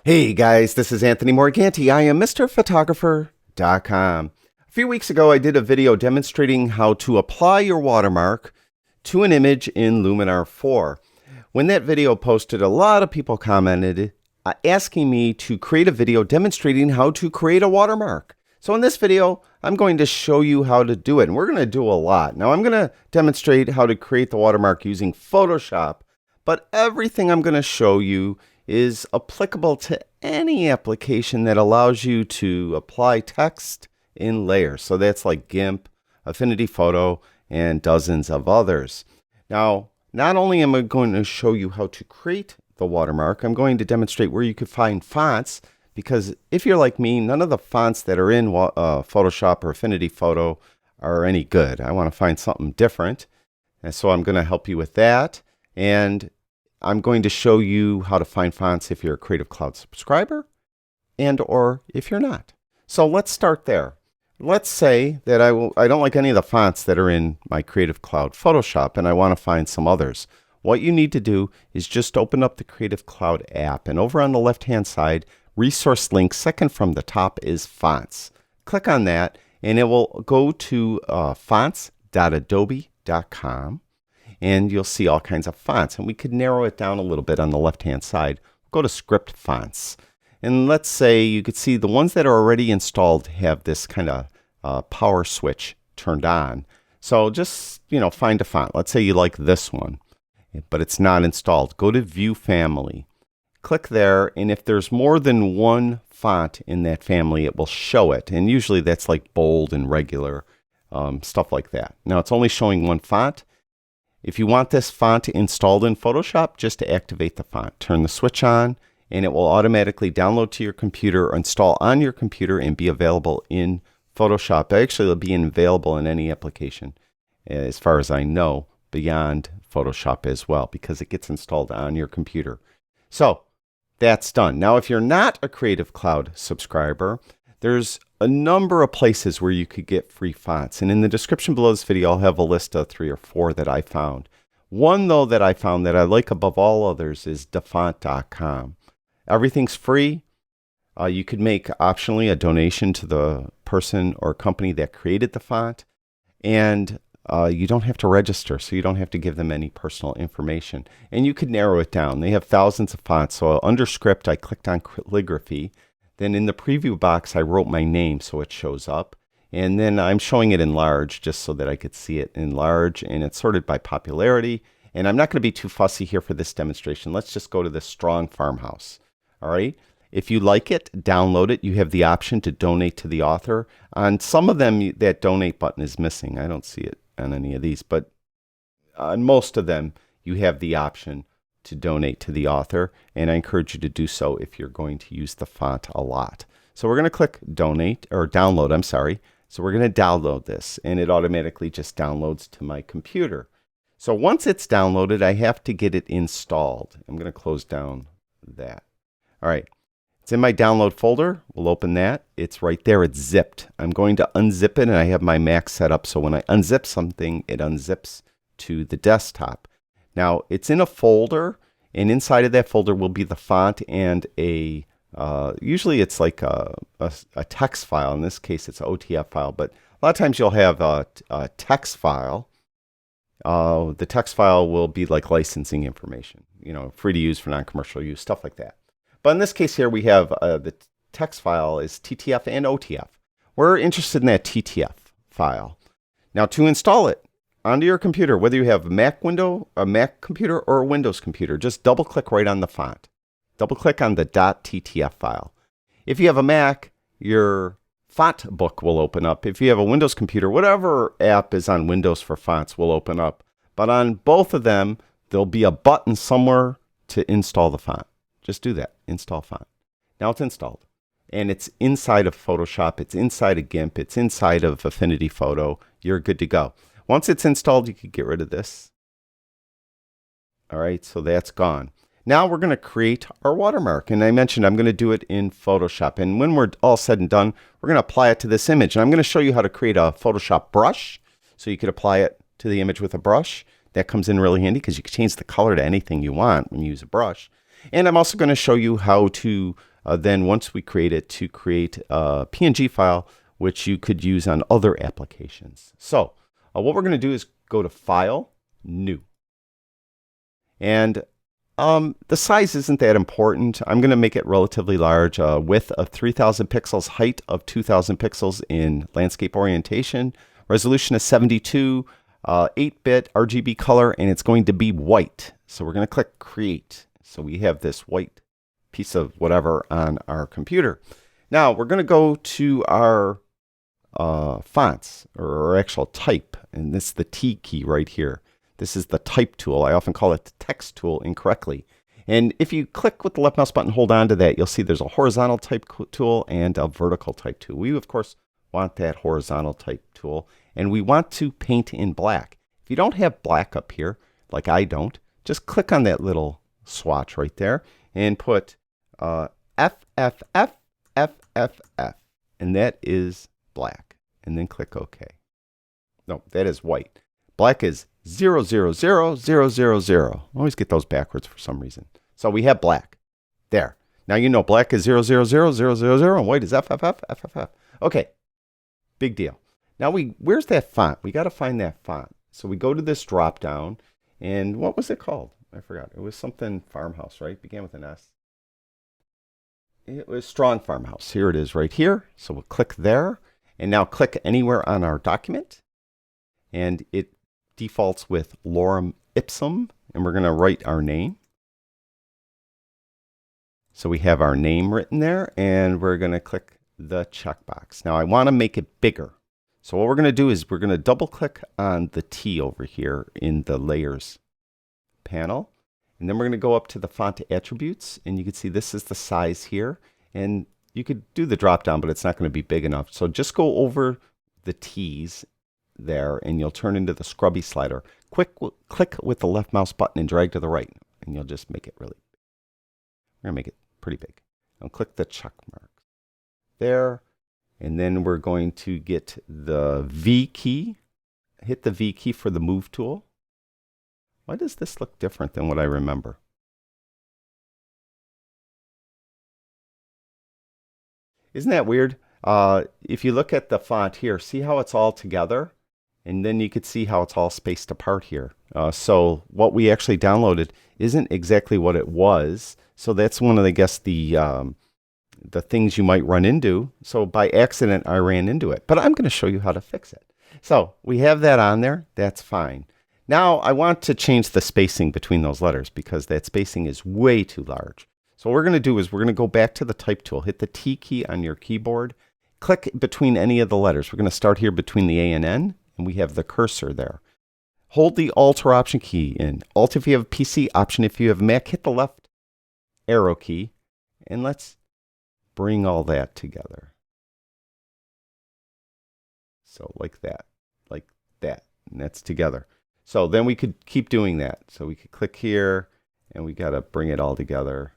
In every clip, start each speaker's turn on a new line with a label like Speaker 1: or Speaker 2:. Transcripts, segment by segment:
Speaker 1: Hey guys, this is Anthony Morganti. I am MrPhotographer.com. A few weeks ago, I did a video demonstrating how to apply your watermark to an image in Luminar 4. When that video posted, a lot of people commented asking me to create a video demonstrating how to create a watermark. So in this video, I'm going to show you how to do it, and we're going to do a lot. Now, I'm going to demonstrate how to create the watermark using Photoshop, but everything I'm going to show you is applicable to any application that allows you to apply text in layers. So that's like GIMP, Affinity Photo, and dozens of others. Now, not only am I going to show you how to create the watermark, I'm going to demonstrate where you could find fonts, because if you're like me, none of the fonts that are in Photoshop or Affinity Photo are any good. I want to find something different, and so I'm going to help you with that. And I'm going to show you how to find fonts if you're a Creative Cloud subscriber and or if you're not. So let's start there. Let's say that I don't like any of the fonts that are in my Creative Cloud Photoshop and I want to find some others. What you need to do is just open up the Creative Cloud app, and over on the left-hand side, resource link second from the top is fonts. Click on that and it will go to fonts.adobe.com. and you'll see all kinds of fonts. And we could narrow it down a little bit on the left-hand side. Go to Script Fonts. And let's say you could see the ones that are already installed have this kind of power switch turned on. So just, find a font. Let's say you like this one, but it's not installed. Go to View Family. Click there, and if there's more than one font in that family, it will show it. And usually that's like bold and regular, stuff like that. Now it's only showing one font. If you want this font installed in Photoshop, just to activate the font, turn the switch on, and it will automatically download to your computer, install on your computer, and be available in Photoshop. Actually, it'll be available in any application, as far as I know, beyond Photoshop as well, because it gets installed on your computer. So that's done. Now, if you're not a Creative Cloud subscriber, there's a number of places where you could get free fonts. And in the description below this video, I'll have a list of 3 or 4 that I found. One, though, that I found that I like above all others is dafont.com. Everything's free. You could make optionally a donation to the person or company that created the font. And you don't have to register, so you don't have to give them any personal information. And you could narrow it down. They have thousands of fonts. So under script, I clicked on calligraphy. Then in the preview box, I wrote my name so it shows up. And then I'm showing it in large just so that I could see it in large. And it's sorted by popularity. And I'm not going to be too fussy here for this demonstration. Let's just go to the Strong Farmhouse. All right. If you like it, download it. You have the option to donate to the author. On some of them, that donate button is missing. I don't see it on any of these. But on most of them, you have the option to donate to the author, and I encourage you to do so if you're going to use the font a lot. So we're going to click donate, or download, I'm sorry. So we're going to download this, and it automatically just downloads to my computer. So once it's downloaded, I have to get it installed. I'm going to close down that. All right, it's in my download folder. We'll open that. It's right there. It's zipped. I'm going to unzip it, and I have my Mac set up so when I unzip something, it unzips to the desktop. Now, it's in a folder, and inside of that folder will be the font and usually it's like a text file. In this case, it's an OTF file, but a lot of times you'll have a text file. The text file will be like licensing information, free to use for non-commercial use, stuff like that. But in this case here, we have the text file is TTF and OTF. We're interested in that TTF file. Now, to install it onto your computer, whether you have a Mac computer or a Windows computer, just double click right on the font. Double click on the .ttf file. If you have a Mac, your font book will open up. If you have a Windows computer, whatever app is on Windows for fonts will open up. But on both of them, there'll be a button somewhere to install the font. Just do that, install font. Now it's installed. And it's inside of Photoshop, it's inside of GIMP, it's inside of Affinity Photo. You're good to go. Once it's installed, you could get rid of this. All right, so that's gone. Now we're going to create our watermark. And I mentioned I'm going to do it in Photoshop. And when we're all said and done, we're going to apply it to this image. And I'm going to show you how to create a Photoshop brush. So you could apply it to the image with a brush. That comes in really handy because you can change the color to anything you want when you use a brush. And I'm also going to show you how to then once we create it, to create a PNG file, which you could use on other applications. So what we're going to do is go to File, New. And the size isn't that important. I'm going to make it relatively large, width of 3000 pixels, height of 2000 pixels in landscape orientation. Resolution is 72, 8-bit RGB color, and it's going to be white. So we're going to click Create. So we have this white piece of whatever on our computer. Now we're going to go to our fonts, or our actual type, and this is the T key right here. This is the type tool. I often call it the text tool incorrectly. And if you click with the left mouse button, hold on to that, you'll see there's a horizontal type tool and a vertical type tool. We, of course, want that horizontal type tool, and we want to paint in black. If you don't have black up here, like I don't, just click on that little swatch right there and put FFF, FFF, and that is black. And then click OK. No, that is white. Black is 0000000. I always get those backwards for some reason. So we have black. There. Now you know black is 0000000 and white is FFF, FFF. Okay. Big deal. Now where's that font? We got to find that font. So we go to this drop down, and what was it called? I forgot. It was something Farmhouse, right? Began with an S. It was Strong Farmhouse. Here it is right here. So we'll click there, and now click anywhere on our document, and it defaults with lorem ipsum, and we're going to write our name. So we have our name written there, and we're going to click the checkbox. Now I want to make it bigger. So what we're going to do is we're going to double click on the T over here in the layers panel, and then we're going to go up to the font attributes, and you can see this is the size here, and you could do the drop down, but it's not going to be big enough. So just go over the T's there, and you'll turn into the scrubby slider. Click with the left mouse button and drag to the right, and you'll just make it really big. We're going to make it pretty big. Now click the check mark there, and then we're going to get the V key. Hit the V key for the move tool. Why does this look different than what I remember? Isn't that weird? If you look at the font here, see how it's all together? And then you could see how it's all spaced apart here. So what we actually downloaded isn't exactly what it was. So that's one of, I guess, the things you might run into. So by accident, I ran into it. But I'm going to show you how to fix it. So we have that on there. That's fine. Now I want to change the spacing between those letters because that spacing is way too large. So what we're going to do is we're going to go back to the type tool. Hit the T key on your keyboard. Click between any of the letters. We're going to start here between the A and N, and we have the cursor there. Hold the Alt or Option key in. Alt if you have a PC, Option if you have a Mac. Hit the left arrow key, and let's bring all that together. So like that, and that's together. So then we could keep doing that. So we could click here, and we got to bring it all together.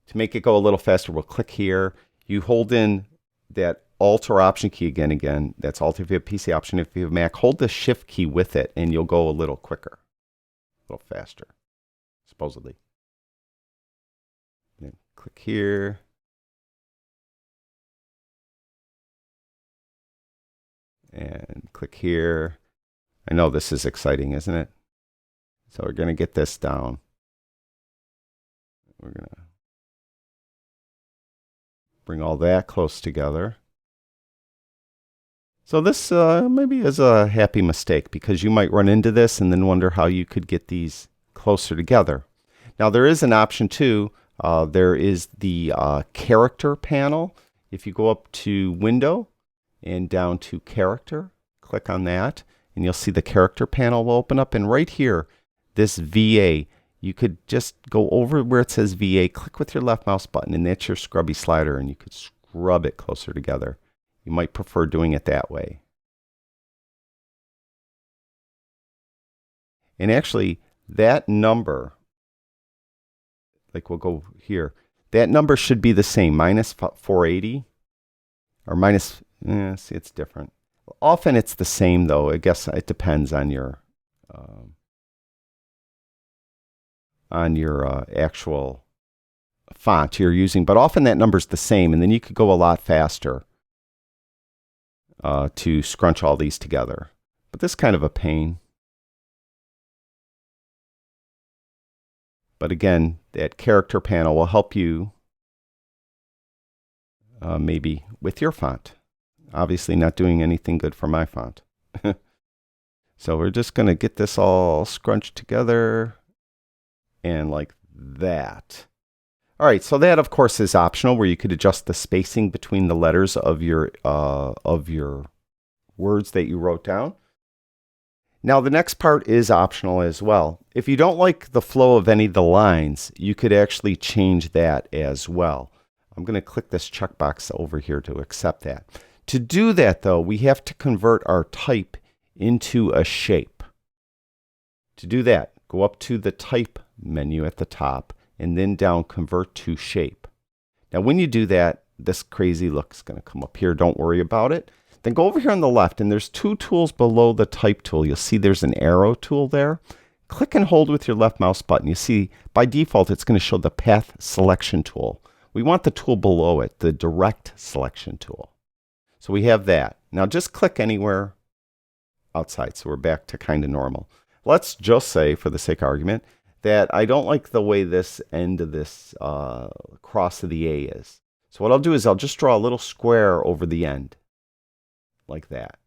Speaker 1: To make it go a little faster, we'll click here. You hold in that Alt or Option key again. That's Alt if you have PC, Option if you have Mac. Hold the Shift key with it, and you'll go a little quicker, a little faster, supposedly. Then click here. And click here. I know this is exciting, isn't it? So we're going to get this down. We're going to bring all that close together. So this maybe is a happy mistake because you might run into this and then wonder how you could get these closer together. Now there is an option too. There is the character panel. If you go up to Window and down to Character, click on that, and you'll see the character panel will open up. And right here, this VA, you could just go over where it says VA, click with your left mouse button, and that's your scrubby slider, and you could scrub it closer together. You might prefer doing it that way. And actually, that number, like we'll go here, that number should be the same, minus 480, or minus, see, it's different. Often it's the same, though. I guess it depends on your on your actual font you're using, but often that number's the same, and then you could go a lot faster to scrunch all these together. But this is kind of a pain. But again, that character panel will help you maybe with your font. Obviously not doing anything good for my font. So we're just going to get this all scrunched together and like that. All right, so that of course is optional, where you could adjust the spacing between the letters of your words that you wrote down. Now the next part is optional as well. If you don't like the flow of any of the lines, you could actually change that as well. I'm going to click this checkbox over here to accept that. To do that though, we have to convert our type into a shape. To do that, go up to the type menu at the top and then down convert to shape. Now when you do that, this crazy look is going to come up here. Don't worry about it. Then go over here on the left, and there's two tools below the type tool. You'll see there's an arrow tool there. Click and hold with your left mouse button. You see by default it's going to show the path selection tool. We want the tool below it, the direct selection tool. So we have that. Now just click anywhere outside. So we're back to kind of normal. Let's just say, for the sake of argument, that I don't like the way this end of this cross of the A is. So what I'll do is I'll just draw a little square over the end, like that.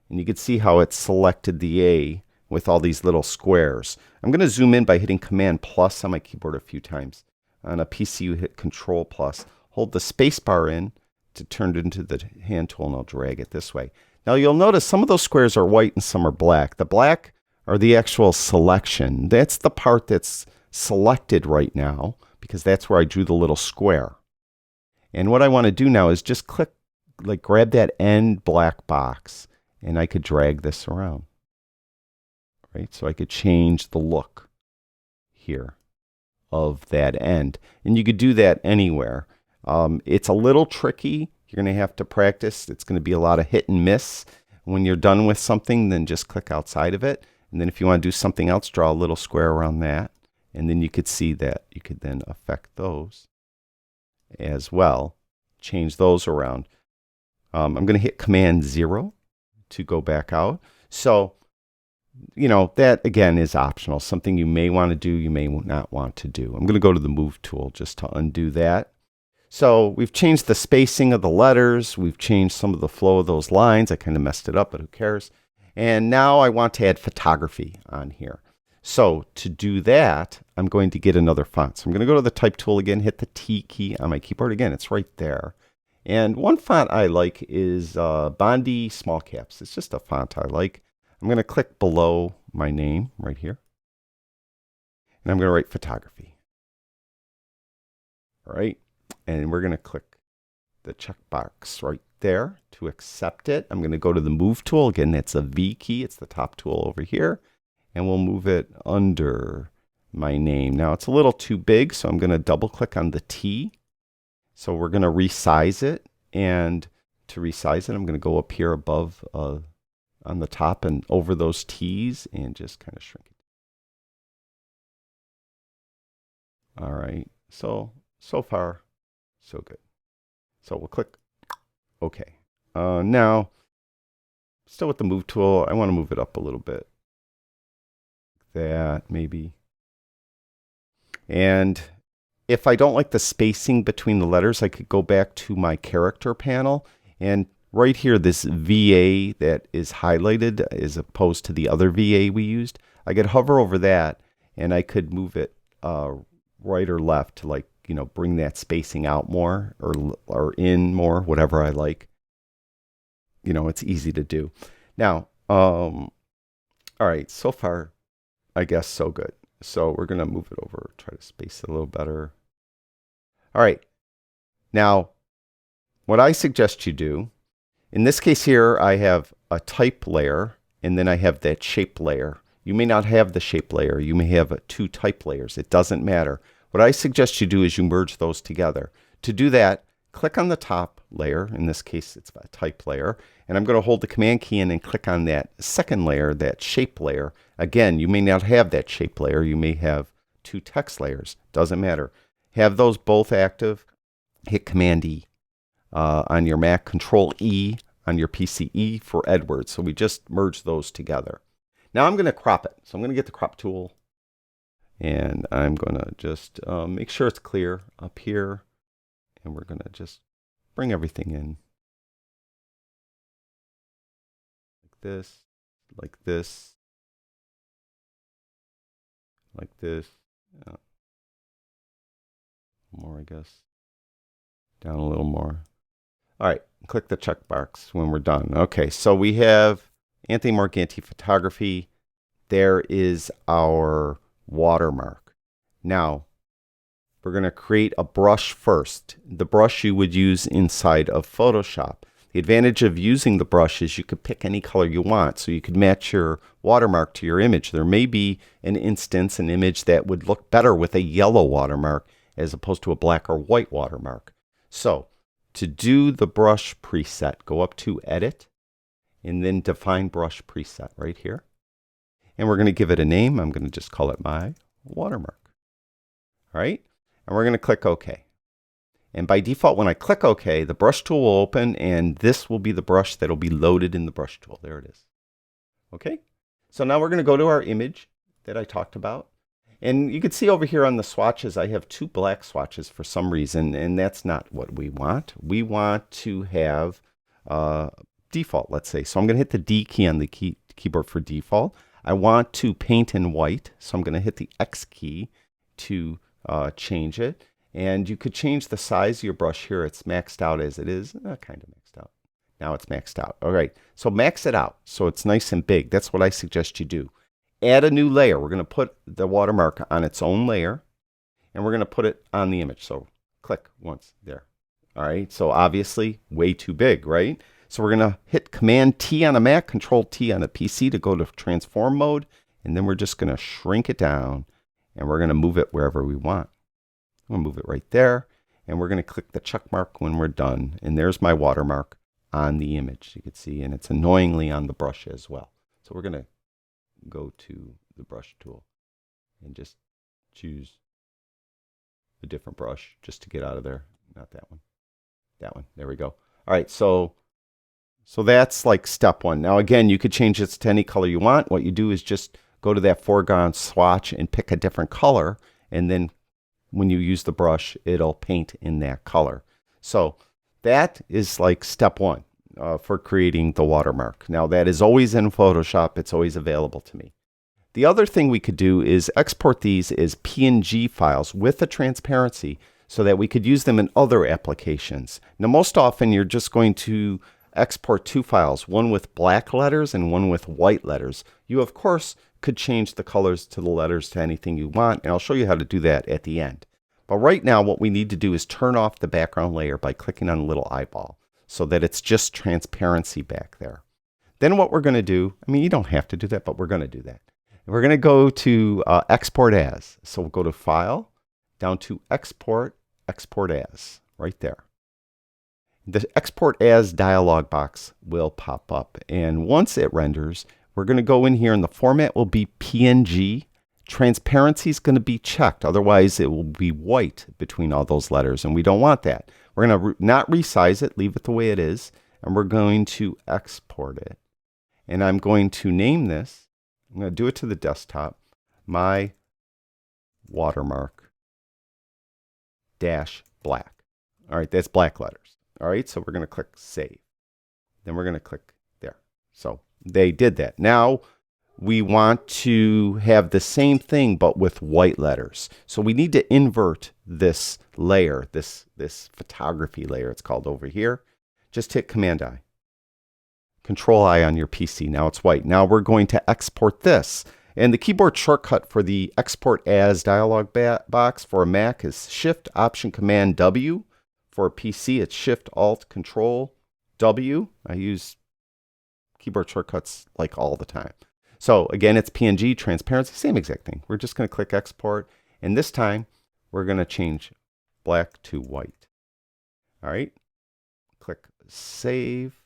Speaker 1: And you can see how it selected the A with all these little squares. I'm going to zoom in by hitting Command plus on my keyboard a few times. On a PC, you hit Control plus. Hold the space bar in to turn it into the hand tool, and I'll drag it this way. Now you'll notice some of those squares are white and some are black. The black are the actual selection. That's the part that's selected right now, because that's where I drew the little square. And what I want to do now is just click, like grab that end black box, and I could drag this around. Right? So I could change the look here of that end. And you could do that anywhere. It's a little tricky. You're going to have to practice. It's going to be a lot of hit and miss. When you're done with something, then just click outside of it. And then if you want to do something else, draw a little square around that. And then you could see that you could then affect those as well. Change those around. I'm going to hit Command 0 to go back out. So, you know, that again is optional. Something you may want to do, you may not want to do. I'm going to go to the Move tool just to undo that. So we've changed the spacing of the letters. We've changed some of the flow of those lines. I kind of messed it up, but who cares? And now I want to add photography on here. So to do that, I'm going to get another font. So I'm going to go to the Type tool again, hit the T key on my keyboard. Again, it's right there. And one font I like is Bondi Small Caps. It's just a font I like. I'm going to click below my name right here. And I'm going to write photography. All right. And we're going to click the checkbox right there to accept it. I'm going to go to the Move tool. Again, that's a V key. It's the top tool over here. And we'll move it under my name. Now, it's a little too big, so I'm going to double click on the T. So we're going to resize it. And to resize it, I'm going to go up here above on the top and over those T's and just kind of shrink it. All right. So far, so good. So we'll click OK. Now, still with the Move tool, I want to move it up a little bit. That maybe. And if I don't like the spacing between the letters, I could go back to my character panel. And right here, this VA that is highlighted as opposed to the other VA we used, I could hover over that and I could move it right or left to, like, you know, bring that spacing out more or in more, whatever I like. You know, it's easy to do. Now, all right, so far, I guess so good. So we're going to move it over, try to space it a little better. All right. Now, what I suggest you do, in this case here, I have a type layer, and then I have that shape layer. You may not have the shape layer. You may have two type layers. It doesn't matter. What I suggest you do is you merge those together. To do that, click on the top layer. In this case, it's a type layer. And I'm going to hold the Command key in and click on that second layer, that shape layer. Again, you may not have that shape layer. You may have two text layers. Doesn't matter. Have those both active. Hit Command E on your Mac, Control E on your PC, E for Edward. So we just merged those together. Now I'm going to crop it. So I'm going to get the crop tool, and I'm going to just make sure it's clear up here, and we're going to just bring everything in like this, like this, like this. More, I guess. Down a little more. All right, click the check box when we're done. Okay, so we have Anthony Morganti Photography. There is our watermark. Now, we're going to create a brush first. The brush you would use inside of Photoshop. The advantage of using the brush is you could pick any color you want, so you could match your watermark to your image. There may be an instance, an image that would look better with a yellow watermark as opposed to a black or white watermark. So, to do the brush preset, go up to Edit, and then Define Brush Preset right here. And we're going to give it a name. I'm going to just call it my watermark. All right? And we're going to click OK. And by default, when I click OK, the brush tool will open, and this will be the brush that will be loaded in the brush tool. There it is. Okay? So now we're going to go to our image that I talked about. And you can see over here on the swatches, I have two black swatches for some reason, and that's not what we want. We want to have default, let's say. So I'm going to hit the D key on the keyboard for default. I want to paint in white, so I'm going to hit the X key to change it. And you could change the size of your brush here. It's maxed out as it is. Kind of maxed out. Now it's maxed out. All right, so max it out so it's nice and big. That's what I suggest you do. Add a new layer. We're going to put the watermark on its own layer, and we're going to put it on the image. So click once there. All right, so obviously way too big, right? So we're going to hit Command T on a Mac, Control T on a PC to go to transform mode, and then we're just going to shrink it down, and we're going to move it wherever we want. I'm going to move it right there, and we're going to click the check mark when we're done, and there's my watermark on the image, you can see, and it's annoyingly on the brush as well. So we're going to go to the brush tool and just choose a different brush just to get out of there. Not that one. That one. There we go. All right, so that's like step one. Now again, you could change this to any color you want. What you do is just go to that foreground swatch and pick a different color, and then when you use the brush, it'll paint in that color. So that is like step one for creating the watermark. Now that is always in Photoshop. It's always available to me. The other thing we could do is export these as PNG files with a transparency so that we could use them in other applications. Now most often you're just going to export two files, one with black letters and one with white letters. You of course could change the colors to the letters to anything you want, and I'll show you how to do that at the end. But right now what we need to do is turn off the background layer by clicking on the little eyeball so that it's just transparency back there. Then what we're going to do, I mean you don't have to do that, but we're going to do that. We're going to go to Export As. So we'll go to File, down to Export, Export As, right there. The Export As dialog box will pop up, and once it renders, we're going to go in here and the format will be PNG. Transparency is going to be checked, otherwise it will be white between all those letters, and we don't want that. We're going to not resize it, leave it the way it is, and we're going to export it. And I'm going to name this, I'm going to do it to the desktop, my watermark dash black. All right, that's black letters. All right, so we're going to click Save. Then we're going to click there. So they did that. Now we want to have the same thing but with white letters. So we need to invert this layer, this photography layer it's called over here. Just hit Command I. Control I on your PC. Now it's white. Now we're going to export this. And the keyboard shortcut for the Export As dialog box for a Mac is Shift Option Command W. For a PC, it's Shift Alt Control W. I use keyboard shortcuts like all the time. So again, it's PNG, transparency, same exact thing. We're just going to click Export, and this time we're going to change black to white. All right, click Save.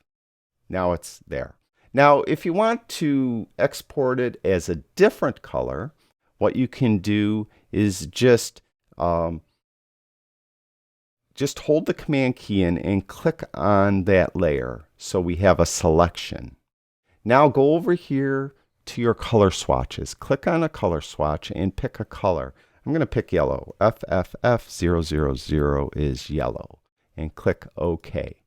Speaker 1: Now it's there. Now, if you want to export it as a different color, what you can do is just hold the Command key in and click on that layer so we have a selection. Now go over here to your color swatches. Click on a color swatch and pick a color. I'm going to pick yellow. FFF000 is yellow. And click OK.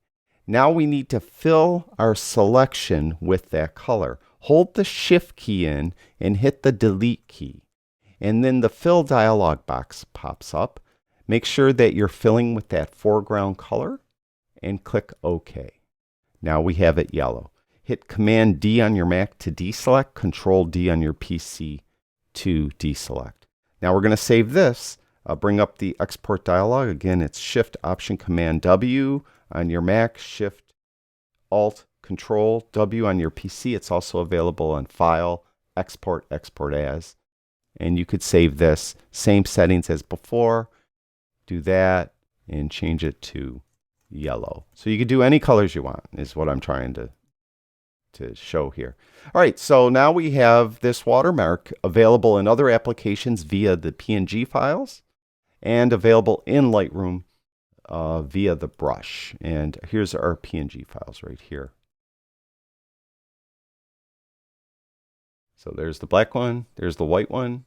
Speaker 1: Now we need to fill our selection with that color. Hold the Shift key in and hit the Delete key. And then the Fill dialog box pops up. Make sure that you're filling with that foreground color and click OK. Now we have it yellow. Hit Command D on your Mac to deselect, Control D on your PC to deselect. Now we're going to save this. Bring up the export dialog. Again, it's Shift Option Command W on your Mac, Shift Alt Control W on your PC. It's also available on File, Export, Export As. And you could save this. Same settings as before. Do that and change it to yellow. So you could do any colors you want, is what I'm trying to show here. All right, so now we have this watermark available in other applications via the PNG files and available in Lightroom via the brush. And here's our PNG files right here. So there's the black one, there's the white one,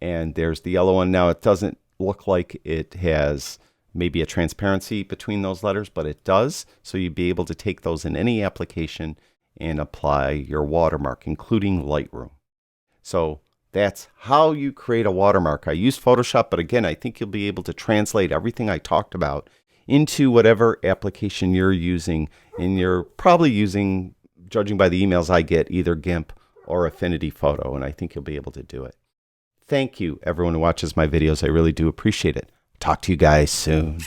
Speaker 1: and there's the yellow one. Now it doesn't look like it has maybe a transparency between those letters, but it does. So you'd be able to take those in any application and apply your watermark, including Lightroom. So that's how you create a watermark. I use Photoshop, but again, I think you'll be able to translate everything I talked about into whatever application you're using. And you're probably using, judging by the emails I get, either GIMP or Affinity Photo, and I think you'll be able to do it. Thank you, everyone who watches my videos. I really do appreciate it. Talk to you guys soon.